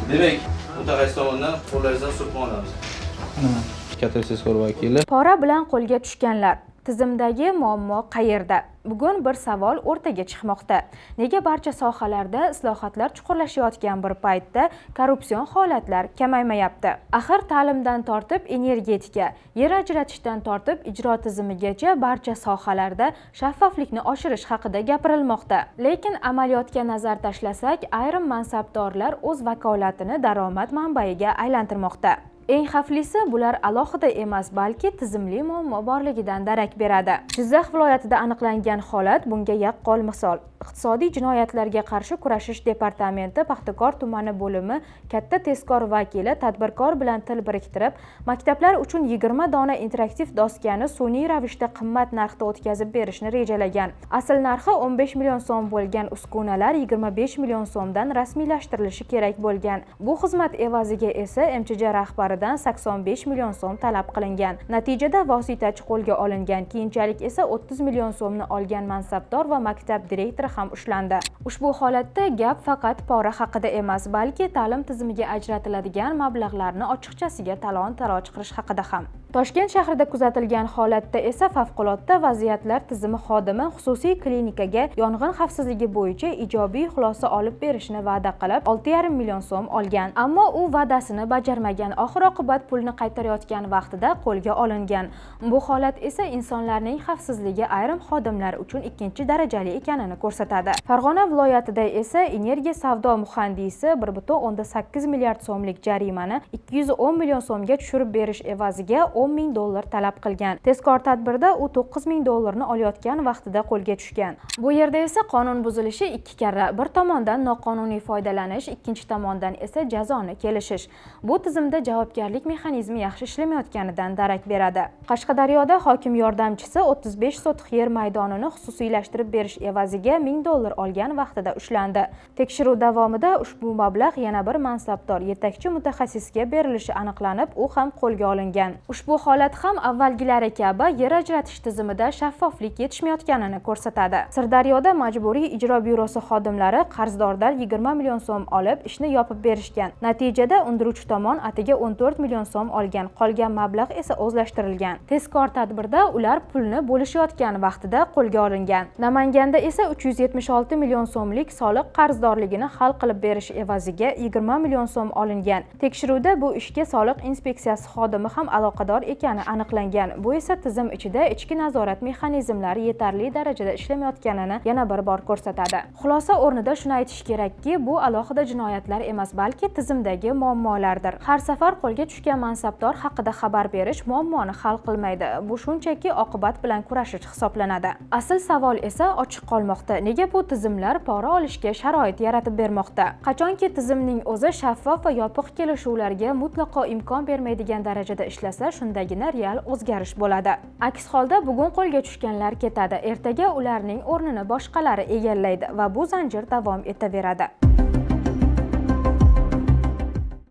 Demak, mutaxassis tomonidan qo'llaringizdan surtma olamiz. Katta tezkor vakili. Pora bilan qo'lga tushganlar. Tizimdagi muammo qayerda? Bugun bir savol o'rtaga chiqmoqda. Nega barcha sohalarda islohotlar chuqurlashayotgan bir paytda korrupsion holatlar kamaymayapti? Axir ta'limdan tortib energetika, yer ajratishdan tortib ijro tizimigacha barcha sohalarda shaffoflikni oshirish haqida gapirilmoqda. Lekin amaliyotga nazar tashlasak, ayrim mansabdorlar o'z vakolatini daromad manbaiga aylantirmoqda. Eng xavflisi bular alohida emas, balki tizimli muammo borligidan darak beradi. Jizzax viloyatida aniqlangan holat bunga yaqqol misol. Iqtisodiy jinoyatlarga qarshi kurashish departamenti Paxtakor tumani bo'limi katta tezkor vakili tadbirkor bilan til biriktirib, maktablar uchun 20 dona interaktiv doskani sun'iy ravishda qimmat narxda o'tkazib berishni rejalagan. Asl narxi 15 million so'm bo'lgan uskunalar 25 million so'mdan rasmiylashtirilishi kerak bo'lgan. Bu xizmat evaziga esa MChJ rahbaridan 85 million so'm talab qilingan. Natijada vositachi qo'lga olingan. Keyinchalik esa 30 million so'mni olgan mansabdor va maktab direktori ham ushlandi. Ushbu holatda gap faqat pora haqida emas, balki ta'lim tizimiga ajratiladigan mablag'larni ochiqchasiga talon-taroj qilish haqida ham. Toshkent shahrida kuzatilgan holatda esa favqulodda vaziyatlar tizimi xodimi xususiy klinikaga yong'in xavfsizligi bo'yicha ijobiy xulosa olib berishni va'da qilib 6,5 million so'm olgan. Ammo u va'dasini bajarmagan. Oxir-oqibat pulni qaytarayotgan vaqtida qo'lga olingan. Bu holat esa insonlarning xavfsizligi ayrim xodimlar uchun ikkinchi darajali ekanini ko'rsatadi. Farg'ona viloyatida esa energiya savdo muhandisi 1,8 milliard so'mlik jarimani 210 million so'mga tushirib berish evaziga 10 ming dollar talab qilgan. Tezkor tadbirda u 9 ming dollarni olayotgan vaqtida qo'lga tushgan. Bu yerda esa qonun buzilishi ikki karra. Bir tomondan noqonuniy foydalanish, ikkinchi tomondan esa jazoni kelishish. Bu tizimda javobgarlik mexanizmi yaxshi ishlamayotganidan darak beradi. Qashqadaryoda hokim yordamchisi 35 sotix yer maydonini xususiylashtirib berish evaziga 1000 dollar olgan vaqtida ushlandi. Tekshiruv davomida ushbu mablag' yana bir mansabdor yetakchi mutaxassisga berilishi aniqlanib, u ham qo'lga olingan. Ushbu holat ham avvalgilari kabi yer ajratish tizimida shaffoflik yetishmayotganini ko'rsatadi. Sirdaryoda majburiy ijro byurosi xodimlari qarzdordan 20 million so'm olib, ishni yopib berishgan. Natijada undiruvchi tomon atiga 14 million so'm olgan, qolgan mablag' esa o'zlashtirilgan. Tezkor tadbirda ular pulni bo'lishayotgan vaqtida qo'lga olingan. Namanganda esa 376 million so'mlik soliq qarzdorligini hal qilib berish evaziga 20 million so'm olingan. Tekshiruvda bu ishga soliq inspeksiyasi xodimi ham aloqador ekani aniqlangan. Bu esa tizim ichida ichki nazorat mexanizmlari yetarli darajada ishlamayotganini yana bir bor ko'rsatadi. Xulosa o'rnida shuni aytish kerakki, bu alohida jinoyatlar emas, balki tizimdagi muammolardir. Har safar qo'lga tushgan mansabdor haqida xabar berish muammoni hal qilmaydi. Bu shunchaki oqibat bilan kurashish hisoblanadi. Asl savol esa ochiq qolmoqda. Nega bu tizimlar pora olishga sharoit yaratib bermoqda? Qachonki tizimning o'zi shaffof va yopiq kelishuvlarga mutlaqo imkon bermaydigan darajada ishlasa, shundagina real o'zgarish bo'ladi. Aks holda bugun qo'lga tushganlar ketadi, ertaga ularning o'rnini boshqalari egallaydi va bu zanjir davom etaveradi.